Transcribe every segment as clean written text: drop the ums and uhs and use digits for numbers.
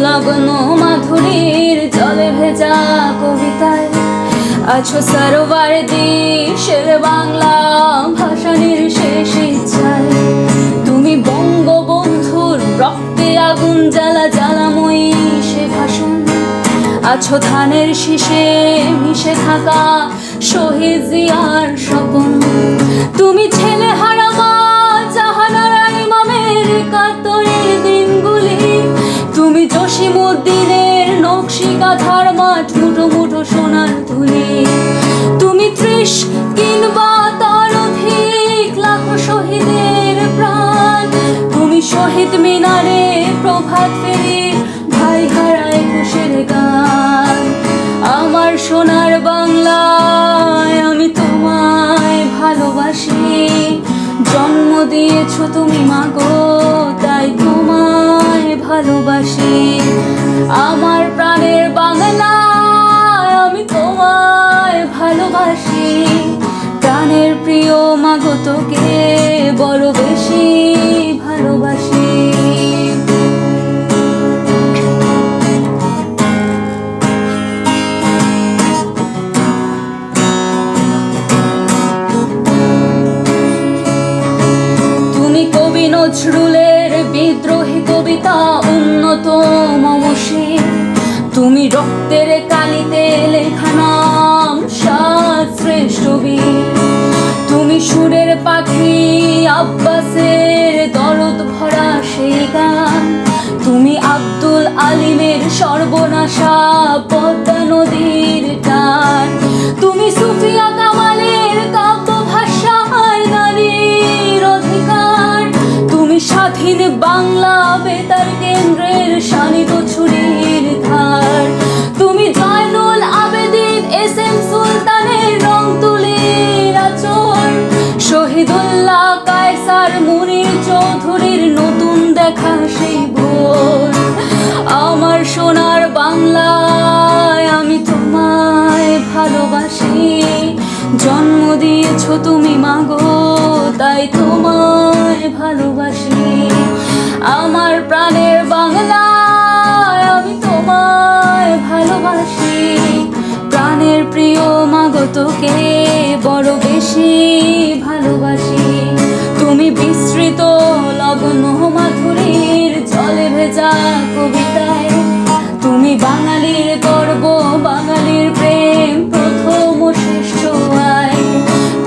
লগ্ন মাধুরীর জলে ভেজা কবিতায় আছো সরোবরদি শের বাংলা ভাষানির শেষ ইচ্ছায়। তুমি বঙ্গবন্ধুর রক্তে আগুন জ্বালা জ্বালাময়ী সে ভাষণ, আছো ধানের শীষে মিশে থাকা শহীদ জিয়ার স্বপন। তুমি ছেলে হারা মা জাহানারা ইমামের কাতরের দিনগুলি, তুমি জসিমউদ্দিনের নকশি কাঁথার মাঠ মুঠো মুঠো সোনার ধুলি। তুমি ৩০ কিংবা তার অধিক লাখো শহীদের প্রাণ, তুমি শহীদ মিনারে প্রভাত ফেরি ভাই হারা একুশের গান। আমার সোনার বাংলায় আমি তোমায় ভালোবাসি, জন্ম দিয়েছো তুমি মাগো তাই তোমায় ভালোবাসি। আমার প্রাণের বাংলায় আমি তোমায় ভালোবাসি, প্রাণের প্রিয় মাগো তোকে বড় বেশি ভালোবাসি। নজরুলের বিদ্রোহী কবিতা উন্নত মমশীল, তুমি রক্তের কালিতে লেখা নাম সাত শ্রেষ্ঠ বীর। তুমি সুরের পাখি আব্বাসের দরদ ভরা সেই গান, তুমি আব্দুল আলিমের সর্বনাশা পদ্মা নদীর টান। তুমি সুফিয়া কামালের কাব্য ভাষায় নারীর অধিকার, তুমি স্বাধীন বাংলা বেতার কেন্দ্রের শানিত ছুরির ধার। তুমি জয়নুল আবেদিন এস.এম. সুলতানের রং তুলির আচর, শহীদুল্লাহ কায়সার মুনির চৌধুরীর নতুন দেখা সেই ভোর। আমার সোনার বাংলায় আমি তোমায় ভালোবাসি, জন্ম দিয়েছো তুমি মাগো তাই তোমায় ভালোবাসি। আমার প্রাণের বাংলায় আমি তোমায় ভালোবাসি, প্রাণের প্রিয় মাগো তোকে বড় বেশি ভালোবাসি। তুমি বিস্তৃত লগ্ন মাধুরীর জলে ভেজা কবিতায়, তুমি বাঙালির গর্ব বাঙালির প্রেম প্রথম ও শ্রেষ্ঠ আয়।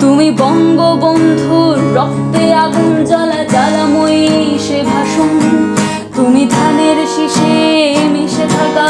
তুমি বঙ্গবন্ধুর রক্তে আগুন জ্বালা জ্বালাময়ী সে ভাষণ, তুমি ধানের শীষে মিশে থাকা